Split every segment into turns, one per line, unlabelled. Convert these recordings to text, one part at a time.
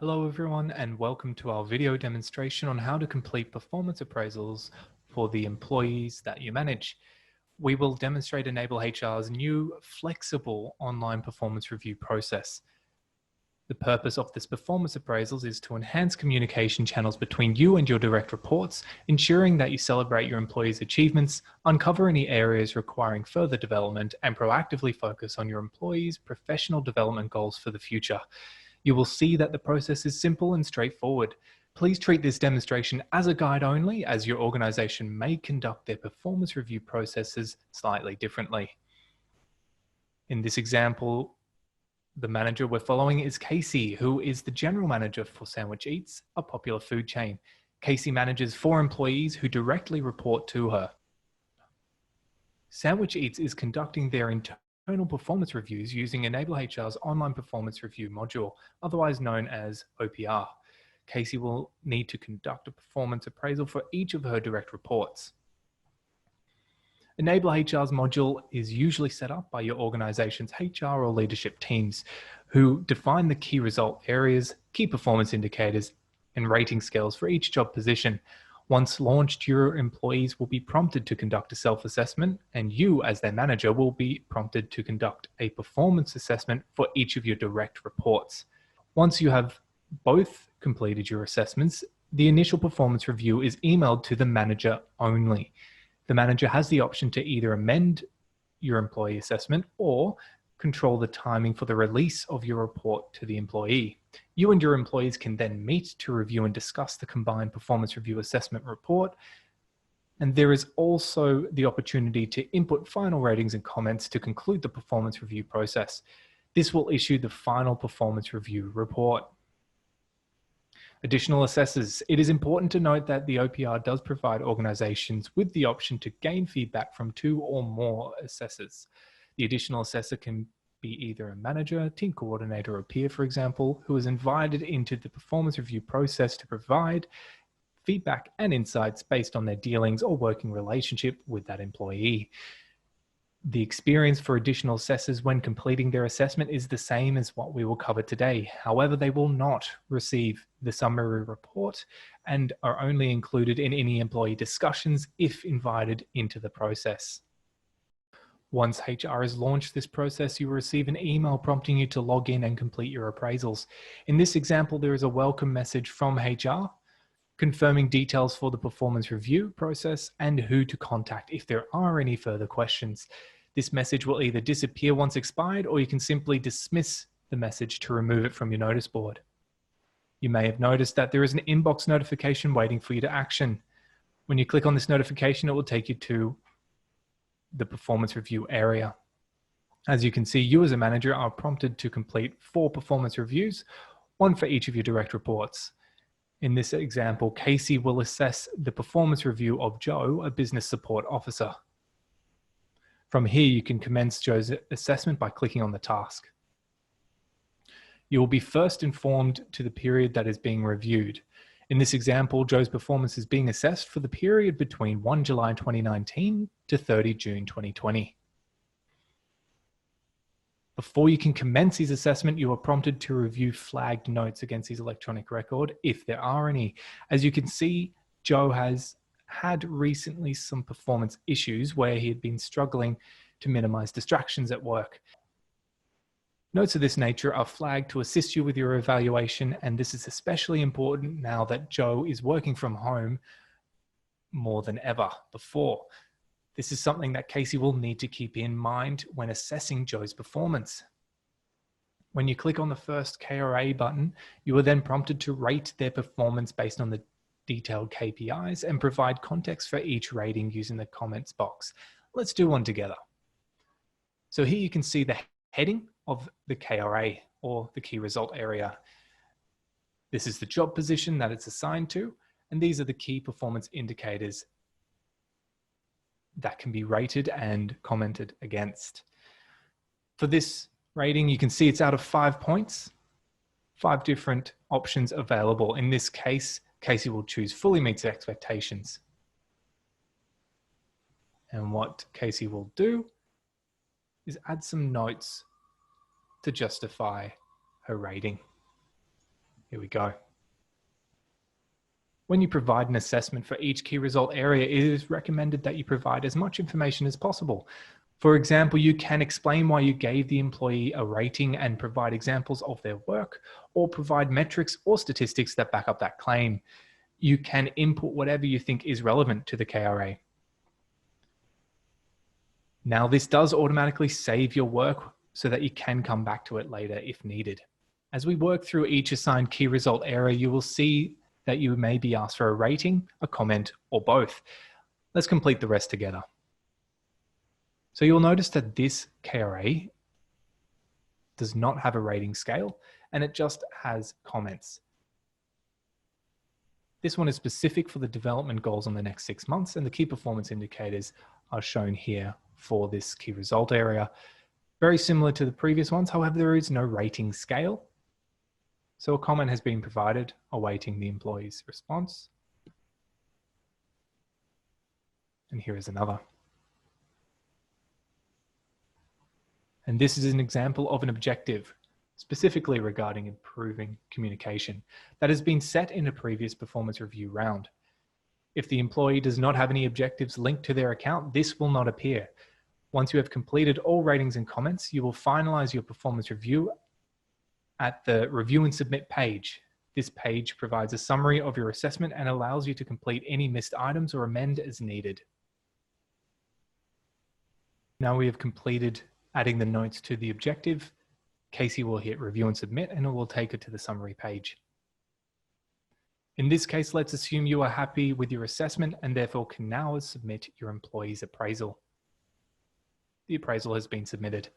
Hello everyone and welcome to our video demonstration on how to complete performance appraisals for the employees that you manage. We will demonstrate enableHR's new flexible online performance review process. The purpose of this performance appraisals is to enhance communication channels between you and your direct reports, ensuring that you celebrate your employees' achievements, uncover any areas requiring further development, and proactively focus on your employees' professional development goals for the future. You will see that the process is simple and straightforward. Please treat this demonstration as a guide only, as your organization may conduct their performance review processes slightly differently. In this example, the manager we're following is Casey, who is the general manager for Sandwich Eats, a popular food chain. Casey manages 4 employees who directly report to her. Sandwich Eats is conducting their internal performance reviews using enableHR's online performance review module, otherwise known as OPR. Casey will need to conduct a performance appraisal for each of her direct reports. enableHR's module is usually set up by your organization's HR or leadership teams, who define the key result areas, key performance indicators, and rating scales for each job position. Once launched, your employees will be prompted to conduct a self-assessment, and you, as their manager, will be prompted to conduct a performance assessment for each of your direct reports. Once you have both completed your assessments, the initial performance review is emailed to the manager only. The manager has the option to either amend your employee assessment or control the timing for the release of your report to the employee. You and your employees can then meet to review and discuss the combined performance review assessment report. And there is also the opportunity to input final ratings and comments to conclude the performance review process. This will issue the final performance review report. Additional assessors. It is important to note that the OPR does provide organizations with the option to gain feedback from 2 or more assessors. The additional assessor can be either a manager, team coordinator, or peer, for example, who is invited into the performance review process to provide feedback and insights based on their dealings or working relationship with that employee. The experience for additional assessors when completing their assessment is the same as what we will cover today. However, they will not receive the summary report and are only included in any employee discussions if invited into the process. Once HR has launched this process, you will receive an email prompting you to log in and complete your appraisals. In this example, there is a welcome message from HR confirming details for the performance review process and who to contact if there are any further questions. This message will either disappear once expired, or you can simply dismiss the message to remove it from your notice board. You may have noticed that there is an inbox notification waiting for you to action. When you click on this notification, it will take you to the performance review area. As you can see, you as a manager are prompted to complete 4 performance reviews, 1 for each of your direct reports. In this example, Casey will assess the performance review of Joe, a business support officer. From here, you can commence Joe's assessment by clicking on the task. You will be first informed to the period that is being reviewed. In this example, Joe's performance is being assessed for the period between 1 July 2019 to 30 June 2020. Before you can commence his assessment, you are prompted to review flagged notes against his electronic record, if there are any. As you can see, Joe has had recently some performance issues where he had been struggling to minimize distractions at work. Notes of this nature are flagged to assist you with your evaluation, and this is especially important now that Joe is working from home more than ever before. This is something that Casey will need to keep in mind when assessing Joe's performance. When you click on the first KRA button, you are then prompted to rate their performance based on the detailed KPIs and provide context for each rating using the comments box. Let's do one together. So here you can see the heading of the KRA, or the key result area. This is the job position that it's assigned to, and these are the key performance indicators that can be rated and commented against. For this rating, you can see it's out of 5 points, 5 different options available. In this case, Casey will choose fully meets expectations. And what Casey will do is add some notes to justify her rating. Here we go. When you provide an assessment for each key result area, it is recommended that you provide as much information as possible. For example, you can explain why you gave the employee a rating and provide examples of their work, or provide metrics or statistics that back up that claim. You can input whatever you think is relevant to the KRA. Now, this does automatically save your work so that you can come back to it later if needed. As we work through each assigned key result area, you will see that you may be asked for a rating, a comment, or both. Let's complete the rest together. So you'll notice that this KRA does not have a rating scale, and it just has comments. This one is specific for the development goals on the next 6 months, and the key performance indicators are shown here for this key result area. Very similar to the previous ones, however, there is no rating scale. So a comment has been provided, awaiting the employee's response. And here is another. And this is an example of an objective, specifically regarding improving communication, that has been set in a previous performance review round. If the employee does not have any objectives linked to their account, this will not appear. Once you have completed all ratings and comments, you will finalize your performance review at the Review and Submit page. This page provides a summary of your assessment and allows you to complete any missed items or amend as needed. Now we have completed adding the notes to the objective. Casey will hit Review and Submit and it will take her to the summary page. In this case, let's assume you are happy with your assessment and therefore can now submit your employee's appraisal. The appraisal has been submitted.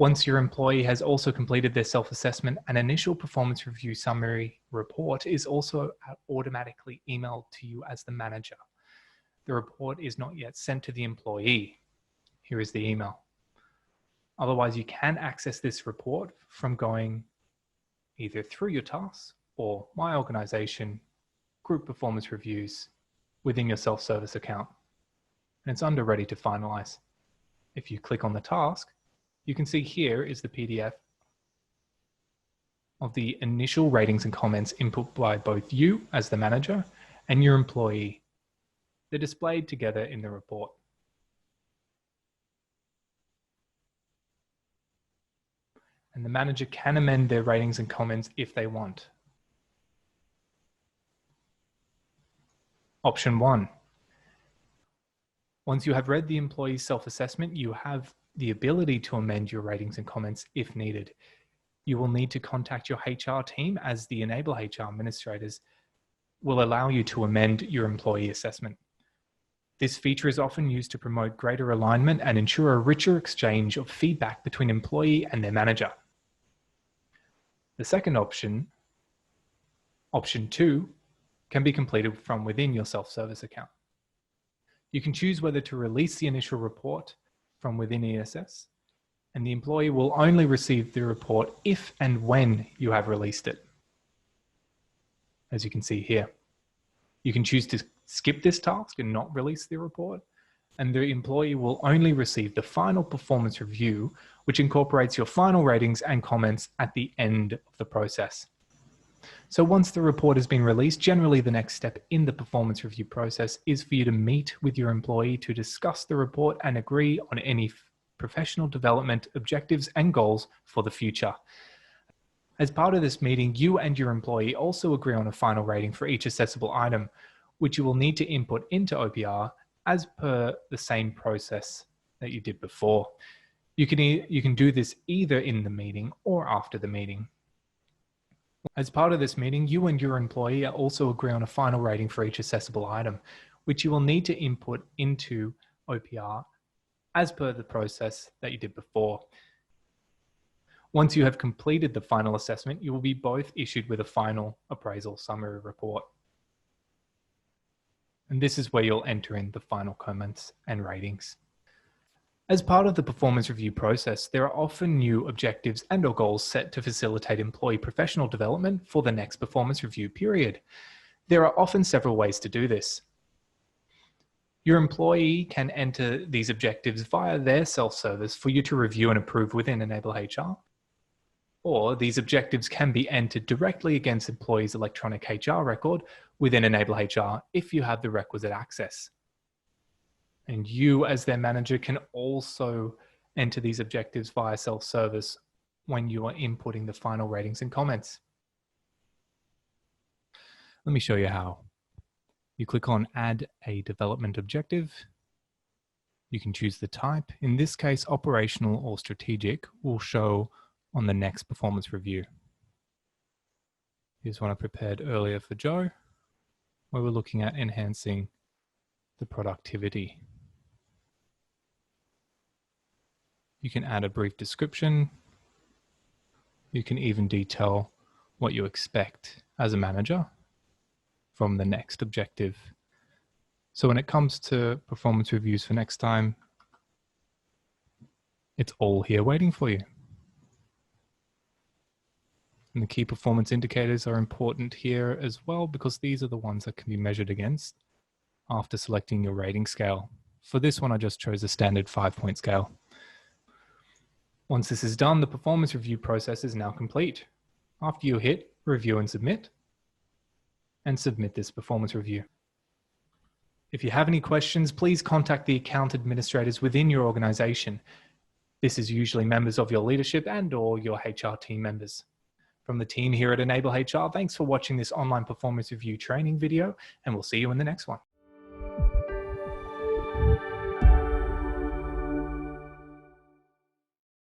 Once your employee has also completed their self-assessment, an initial performance review summary report is also automatically emailed to you as the manager. The report is not yet sent to the employee. Here is the email. Otherwise, you can access this report from going either through your tasks or My Organization, Group Performance Reviews within your self-service account. And it's under Ready to Finalize. If you click on the task, you can see here is the PDF of the initial ratings and comments input by both you as the manager and your employee. They're displayed together in the report. And the manager can amend their ratings and comments if they want. Option 1. Once you have read the employee's self-assessment, you have the ability to amend your ratings and comments if needed. You will need to contact your HR team, as the enableHR administrators will allow you to amend your employee assessment. This feature is often used to promote greater alignment and ensure a richer exchange of feedback between employee and their manager. The second option, option 2, can be completed from within your self-service account. You can choose whether to release the initial report from within ESS, and the employee will only receive the report if and when you have released it. As you can see here, you can choose to skip this task and not release the report, and the employee will only receive the final performance review, which incorporates your final ratings and comments at the end of the process. So once the report has been released, generally the next step in the performance review process is for you to meet with your employee to discuss the report and agree on any professional development objectives and goals for the future. As part of this meeting, you and your employee also agree on a final rating for each assessable item, which you will need to input into OPR as per the same process that you did before. You can do this either in the meeting or after the meeting. As part of this meeting, you and your employee also agree on a final rating for each assessable item, which you will need to input into OPR as per the process that you did before. Once you have completed the final assessment, you will be both issued with a final appraisal summary report. And this is where you'll enter in the final comments and ratings. As part of the performance review process, there are often new objectives and/or goals set to facilitate employee professional development for the next performance review period. There are often several ways to do this. Your employee can enter these objectives via their self-service for you to review and approve within enableHR. Or these objectives can be entered directly against employees' electronic HR record within enableHR if you have the requisite access. And you, as their manager, can also enter these objectives via self-service when you are inputting the final ratings and comments. Let me show you how. You click on Add a Development Objective. You can choose the type. In this case, operational or strategic will show on the next performance review. Here's one I prepared earlier for Joe, where we're looking at enhancing the productivity. You can add a brief description. You can even detail what you expect as a manager from the next objective. So when it comes to performance reviews for next time, it's all here waiting for you. And the key performance indicators are important here as well, because these are the ones that can be measured against after selecting your rating scale. For this one, I just chose a standard 5-point scale. Once this is done, the performance review process is now complete. After you hit Review and submit this performance review. If you have any questions, please contact the account administrators within your organization. This is usually members of your leadership and/or your HR team members. From the team here at enableHR, thanks for watching this online performance review training video, and we'll see you in the next one.